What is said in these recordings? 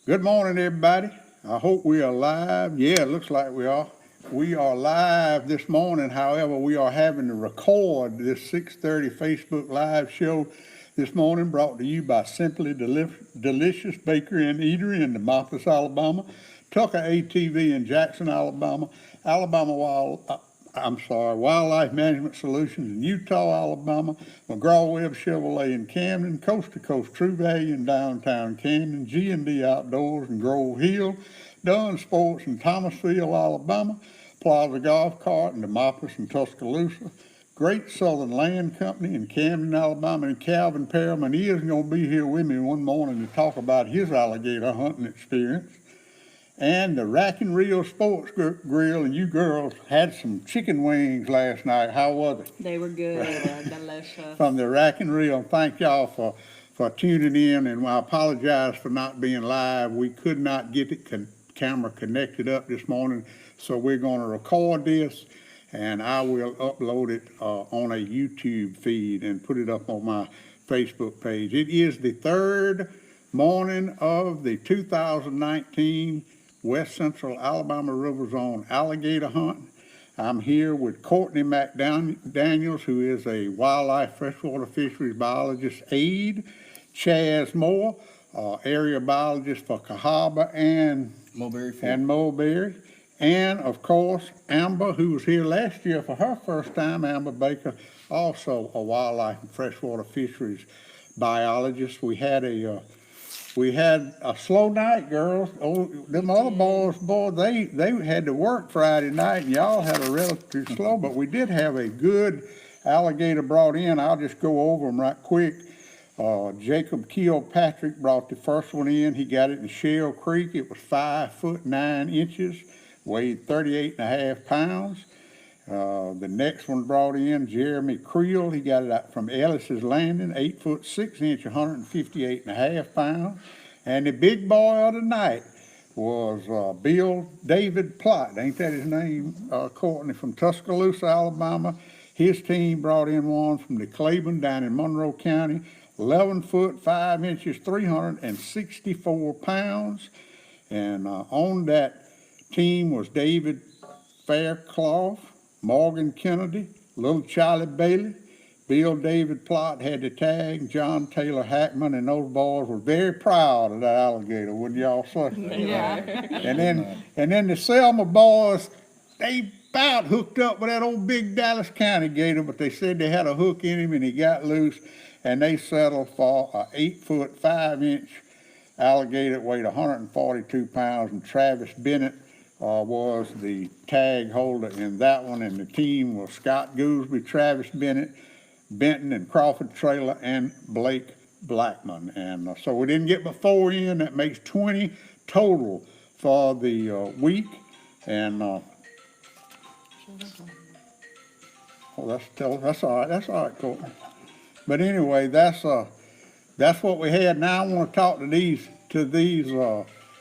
Good morning, everybody. I hope we are live. Yeah, it looks like we are. We are live this morning. However, we are having to record this 6:30 Facebook Live show this morning, brought to you by Simply Delicious Bakery and Eatery in Demopolis, Alabama, Tucker ATV in Jackson, Alabama, Wildlife Management Solutions in Utah, Alabama, McGraw-Webb Chevrolet in Camden, Coast to Coast True Value in downtown Camden, G&D Outdoors in Grove Hill, Dunn Sports in Thomasville, Alabama, Plaza Golf Cart in Demopolis and Tuscaloosa, Great Southern Land Company in Camden, Alabama, and Calvin Perriman is going to be here with me one morning to talk about his alligator hunting experience. And the Rack and Reel Sports Grill, and you girls had some chicken wings last night. How was it? They were good, delicious. From the Rack and Reel. Thank y'all for tuning in, and I apologize for not being live. We could not get the camera connected up this morning, so we're going to record this, and I will upload it on a YouTube feed and put it up on my Facebook page. It is the third morning of the 2019 West Central Alabama River Zone alligator hunt. I'm here with Courtney McDaniels, who is a wildlife freshwater fisheries biologist aide, Chaz Moore, area biologist for Cahaba and Mulberry, and of course Amber, who was here last year for her first time, Amber Baker, also a wildlife and freshwater fisheries biologist. We had a slow night, girls. Oh, them other boys, they had to work Friday night, and y'all had a relatively slow, but we did have a good alligator brought in. I'll just go over them right quick. Jacob Kilpatrick brought the first one in. He got it in Shell Creek. It was 5 foot 9 inches, weighed 38.5 pounds. The next one brought in Jeremy Creel. He got it out from Ellis's Landing, 8 foot 6 inch, 158.5 pounds. And the big boy of the night was Bill David Plott. Ain't that his name? Courtney, from Tuscaloosa, Alabama. His team brought in one from the Claiborne down in Monroe County, 11 foot 5 inches, 364 pounds. And on that team was David Fairclough, Morgan Kennedy, Little Charlie Bailey, Bill David Plott had the tag, John Taylor Hackman, and those boys were very proud of that alligator, wouldn't y'all say? Yeah. And then the Selma boys, they about hooked up with that old big Dallas County gator, but they said they had a hook in him and he got loose, and they settled for a 8 foot 5 inch alligator that weighed 142 pounds, and Travis Bennett was the tag holder in that one, and the team was Scott Gooseby, Travis Bennett, Benton and Crawford Traylor, and Blake Blackman. And so we didn't get but 4 in. That makes 20 total for the week. And that's all right. That's all right, Courtney. But anyway, that's what we had. Now I want to talk to these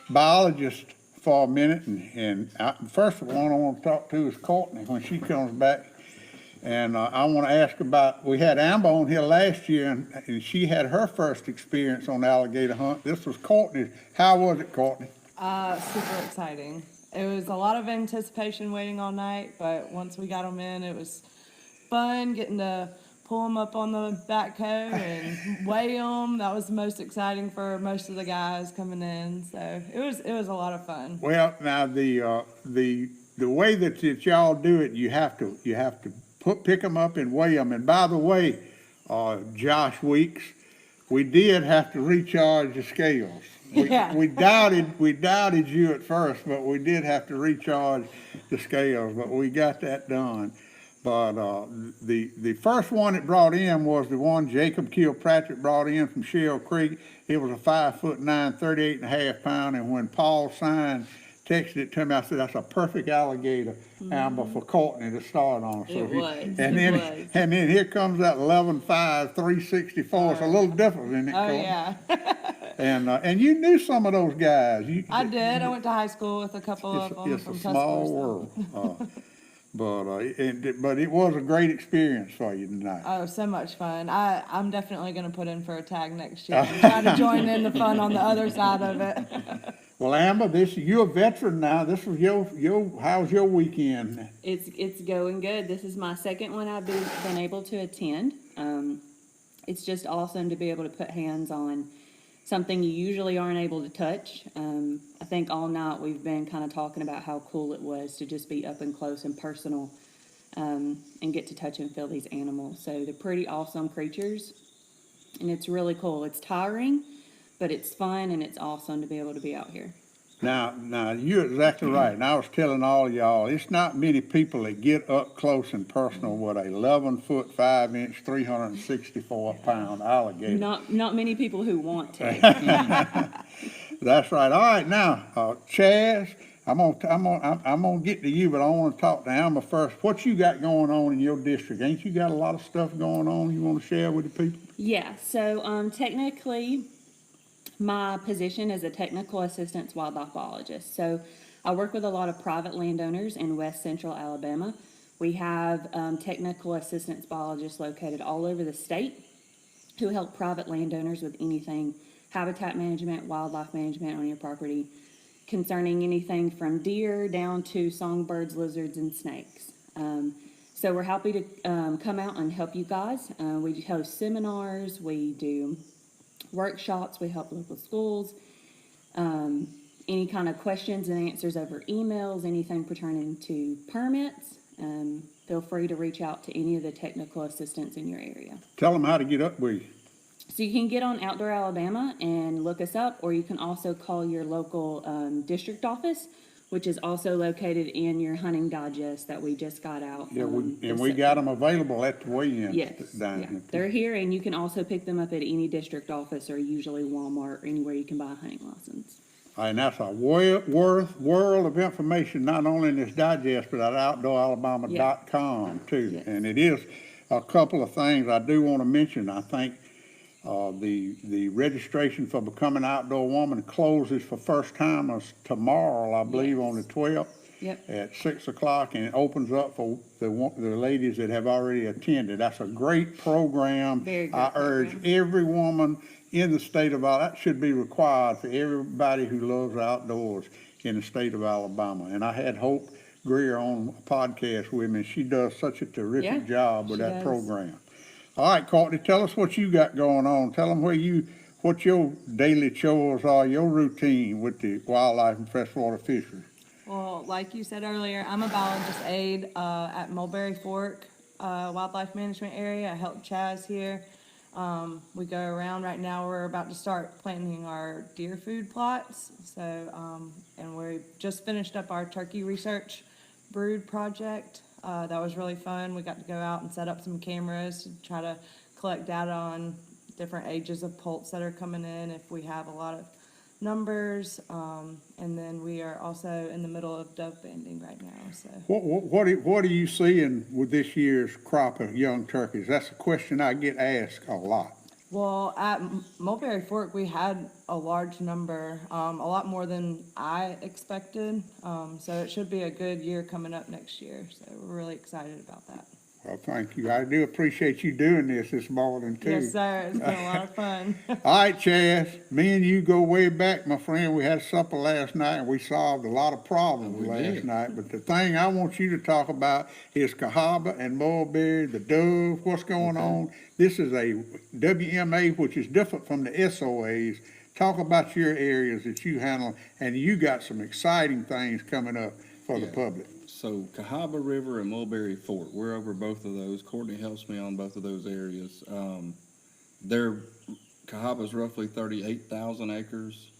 biologists for a minute, and first one I want to talk to is Courtney when she comes back, and I want to ask about, we had Amber on here last year, and she had her first experience on alligator hunt. This was Courtney. How was it, Courtney? Super exciting. It was a lot of anticipation waiting all night, but once we got them in, it was fun getting to pull them up on the backhoe and weigh them. That was the most exciting for most of the guys coming in. So it was a lot of fun. Well, now the way that y'all do it, you have to pick them up and weigh them. And by the way, Josh Weeks, we did have to recharge the scales. We doubted you at first, but we did have to recharge the scales. But we got that done. But the first one it brought in was the one Jacob Kilpatrick brought in from Shell Creek. It was a 5 foot 9, 38.5 pound. And when Paul Sign texted it to me, I said, that's a perfect alligator, Amber, for Courtney to start on. So and then here comes that 11.5, 364. It's a little different, isn't it, Courtney? Yeah. And you knew some of those guys. I did. I went to high school with a couple of them from Tuscaloosa. It's a small world. But it was a great experience for you tonight. Oh, so much fun. I'm definitely going to put in for a tag next year and try to join in the fun on the other side of it. Well, Amber, you're a veteran now. This was how's your weekend? It's going good. This is my second one I've been able to attend. It's just awesome to be able to put hands on something you usually aren't able to touch. I think all night we've been kind of talking about how cool it was to just be up and close and personal, and get to touch and feel these animals. So they're pretty awesome creatures, and it's really cool. It's tiring, but it's fun and it's awesome to be able to be out here. Now, you're exactly right. And I was telling all y'all, it's not many people that get up close and personal with a 11-foot, 5-inch, 364-pound alligator. Not many people who want to. That's right. All right, now, Chaz, I'm gonna get to you, but I want to talk to Amber first. What you got going on in your district? Ain't you got a lot of stuff going on you want to share with the people? Yeah. So technically, my position is a technical assistant wildlife biologist. So I work with a lot of private landowners in West Central Alabama. We have technical assistance biologists located all over the state who help private landowners with anything habitat management, wildlife management on your property, concerning anything from deer down to songbirds, lizards, and snakes. So we're happy to come out and help you guys. We host seminars, we do workshops, we help local schools, any kind of questions and answers over emails, anything pertaining to permits. Feel free to reach out to any of the technical assistants in your area. Tell them how to get up with you. So you can get on Outdoor Alabama and look us up, or you can also call your local district office, which is also located in your hunting digest that we just got out. Yeah, we got them available at the weigh-in. Yes, yeah. They're here, and you can also pick them up at any district office or usually Walmart or anywhere you can buy a hunting license. And that's a world of information, not only in this digest, but at outdooralabama.com too. Yes. And it is a couple of things I do want to mention. I think the registration for becoming an outdoor woman closes for first timers tomorrow, I believe, on the 12th. Yep. At 6 o'clock, and it opens up for the ladies that have already attended. That's a great program. Very good I urge every woman in the state of Alabama, that should be required for everybody who loves outdoors in the state of Alabama. And I had Hope Greer on a podcast with me, and she does such a terrific job with that program. All right, Courtney, tell us what you got going on. Tell them what your daily chores are, your routine with the wildlife and freshwater fisheries. Well, like you said earlier, I'm a biologist aide at Mulberry Fork Wildlife Management Area. I help Chaz here. We go around right now. We're about to start planting our deer food plots. So, and we just finished up our turkey research brood project. That was really fun. We got to go out and set up some cameras to try to collect data on different ages of poults that are coming in, if we have a lot of numbers, and then we are also in the middle of dove banding right now. So what are you seeing with this year's crop of young turkeys? That's a question I get asked a lot. Well, at Mulberry Fork, we had a large number, a lot more than I expected. So it should be a good year coming up next year. So we're really excited about that. Well, thank you. I do appreciate you doing this morning, too. Yes, sir. It's been a lot of fun. All right, Chaz, me and you go way back, my friend. We had supper last night, and we solved a lot a problems last night. But the thing I want you to talk about is Cahaba and Mulberry, the dove, what's going on. This is a WMA, which is different from the SOAs. Talk about your areas that you handle, and you got some exciting things coming up for the public. So Cahaba River and Mulberry Fork, we're over both of those. Courtney helps me on both of those areas. Cahaba's roughly 38,000 acres.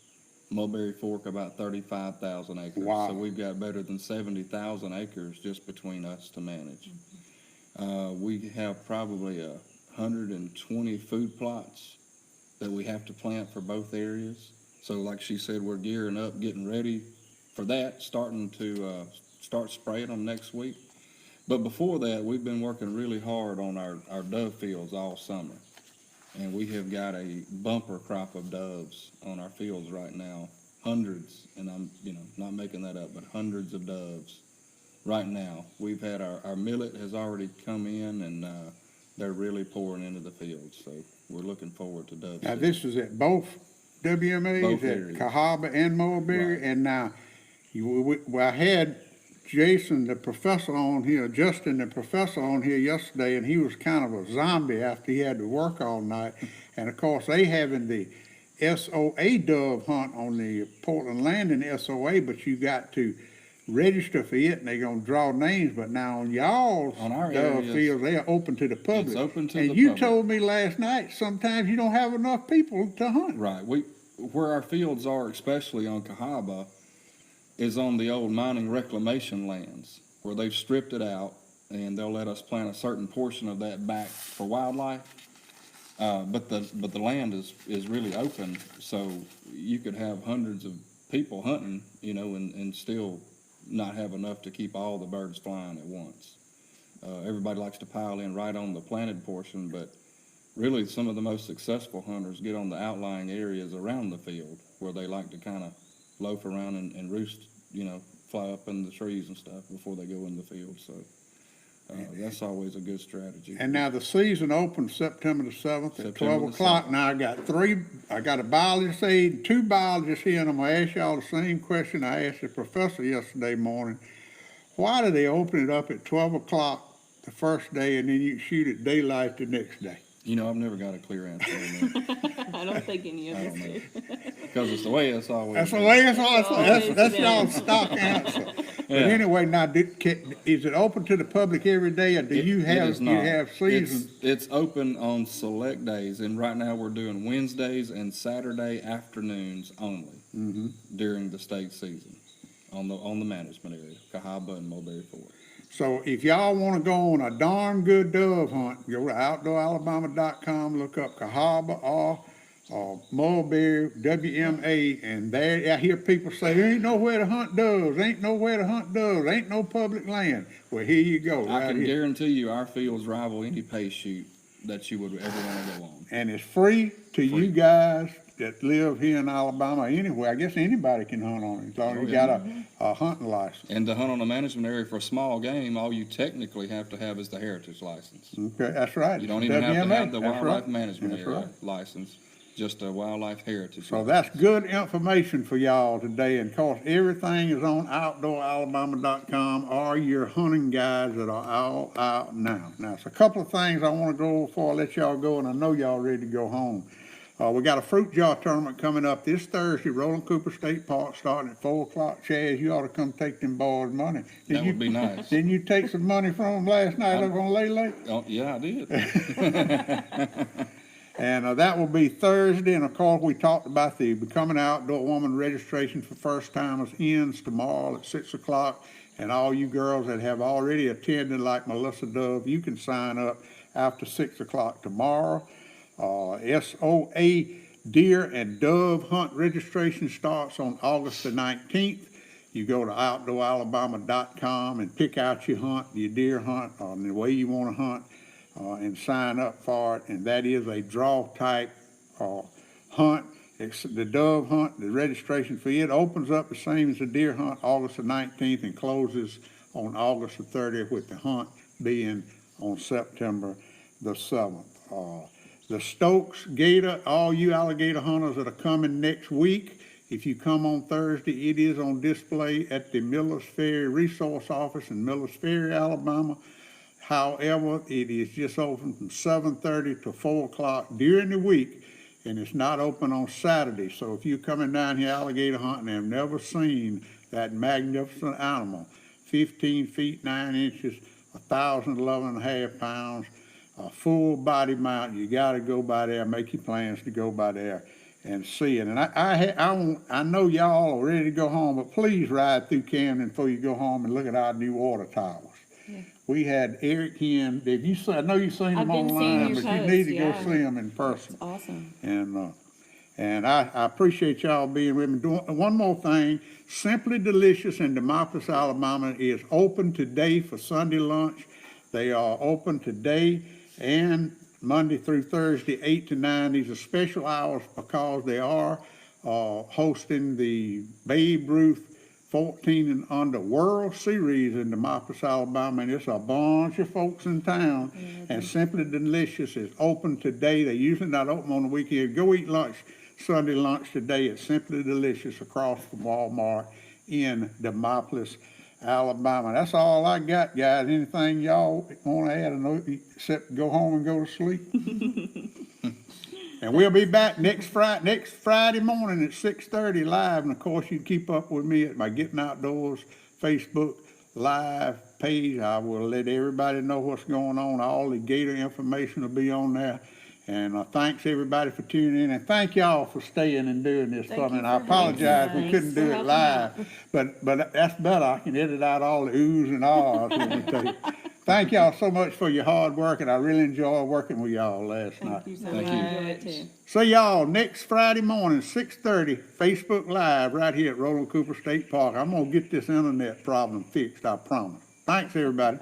Mulberry Fork about 35,000 acres. Wow. So we've got better than 70,000 acres just between us to manage. We have probably 120 food plots that we have to plant for both areas. So like she said, we're gearing up, getting ready for that, starting to start spraying them next week. But before that, we've been working really hard on our dove fields all summer. And we have got a bumper crop of doves on our fields right now. Hundreds, and I'm not making that up, but hundreds of doves right now. We've had our millet has already come in, and they're really pouring into the fields, so we're looking forward to dove Now, season. this is at both WMAs, Both at areas. Cahaba and Mulberry, Right. and now, well, I had Jason, the professor, on here, Justin, the professor, on here yesterday, and he was kind of a zombie after he had to work all night. And of course, they having the SOA dove hunt on the Portland Landing SOA, but you got to register for it, and they're gonna draw names. But now on y'all's On our dove areas, fields, they are open to the public. It's open to and the you public. told me last night sometimes you don't have enough people to hunt. Right. Where our fields are, especially on Cahaba, is on the old mining reclamation lands where they've stripped it out, and they'll let us plant a certain portion of that back for wildlife. But the land is really open, so you could have hundreds of people hunting, and still not have enough to keep all the birds flying at once. Everybody likes to pile in right on the planted portion, but really some of the most successful hunters get on the outlying areas around the field where they like to kind of loaf around and roost, fly up in the trees and stuff before they go in the field. So that's always a good strategy. And now the season opens September the 7th at September 12 the o'clock. 7th. Now I got a biologist aide and 2 biologists here, and I'm gonna ask y'all the same question I asked the professor yesterday morning. Why do they open it up at 12 o'clock the first day, and then you shoot at daylight the next day? I've never got a clear answer on that. I don't think any of I us don't know. do. Because it's the way it's always That's the been. way it's always, Always that's been. y'all's stock answer. But Yeah. anyway, now, is it open to the public every day, or do It you is not. have seasons? It's open on select days, and right now we're doing Wednesdays and Saturday afternoons only during the state season on the management area, Cahaba and Mulberry Fort. So if y'all want to go on a darn good dove hunt, go to outdooralabama.com, look up Cahaba or Mulberry, WMA, and there I hear people say, there ain't nowhere to hunt doves, ain't nowhere to hunt doves, ain't no public land. Well, here you go, I right can here. guarantee you our fields rival any pay shoot that you would ever want to go on. And it's free to you guys that live here in Alabama, anywhere. I guess anybody can hunt on it, as long as you got a hunting license. And to hunt on a management area for a small game, all you technically have to have is the heritage license. Okay, that's right. You don't even have to WMA, have the that's wildlife right. management That's area right. license, just a wildlife heritage. So license. that's good information for y'all today, and of course, everything is on outdooralabama.com, or your hunting guides that are all out now. Now, it's a couple of things I want to go over before I let y'all go, and I know y'all ready to go home. We got a fruit jar tournament coming up this Thursday, Roland Cooper State Park, starting at 4 o'clock. Chaz, you ought to come take them boys' money. That would be nice. Didn't you take some money from them last night over on Lay Lake? Oh, yeah, I did. And that will be Thursday, and of course, we talked about the Becoming an Outdoor Woman registration for first-timers ends tomorrow at 6 o'clock, and all you girls that have already attended, like Melissa Dove, you can sign up after 6 o'clock tomorrow. SOA deer and dove hunt registration starts on August the 19th. You go to outdooralabama.com and pick out your hunt, your deer hunt, or the way you want to hunt. And sign up for it, and that is a draw type hunt. It's the dove hunt, the registration for it opens up the same as the deer hunt, August the 19th, and closes on August the 30th, with the hunt being on September the 7th. The Stokes Gator, all you alligator hunters that are coming next week, if you come on Thursday, it is on display at the Millers Ferry Resource Office in Millers Ferry, Alabama. However, it is just open from 7:30 to 4 o'clock during the week, and it's not open on Saturday. So if you're coming down here alligator hunting and have never seen that magnificent animal, 15 feet 9 inches, 1,011.5 pounds, a full body mount, you got to go by there, make your plans to go by there and see it. And I know y'all are ready to go home, but please ride through Camden before you go home and look at our new water towers. Yeah. We had Eric here. I know you've seen I've them been seeing online, your but you posts, need to go yeah. see them in person. Awesome. And I appreciate y'all being with me. One more thing, Simply Delicious in Demopolis, Alabama is open today for Sunday lunch. They are open today and Monday through Thursday, 8 to 9. These are special hours because they are hosting the Babe Ruth 14 and under World Series in Demopolis, Alabama, and it's a bunch of folks in town. And Simply Delicious is open today. They usually not open on the weekend. Go eat lunch, Sunday lunch today at Simply Delicious across from Walmart in Demopolis, Alabama. That's all I got, guys. Anything y'all want to add, except go home and go to sleep? And we'll be back next Friday morning at 6:30 live. And of course, you can keep up with me at my Getting Outdoors Facebook live page. I will let everybody know what's going on. All the Gator information will be on there. And thanks everybody for tuning in, and thank y'all for staying and doing this for me. And I apologize we couldn't do it live, but that's better. I can edit out all the oohs and ahs. Let me tell you. Thank y'all so much for your hard work, and I really enjoyed working with y'all last night. Thank you so Thank much. you. too. See y'all next Friday morning, 6:30, Facebook Live, right here at Roland Cooper State Park. I'm gonna get this internet problem fixed, I promise. Thanks, everybody.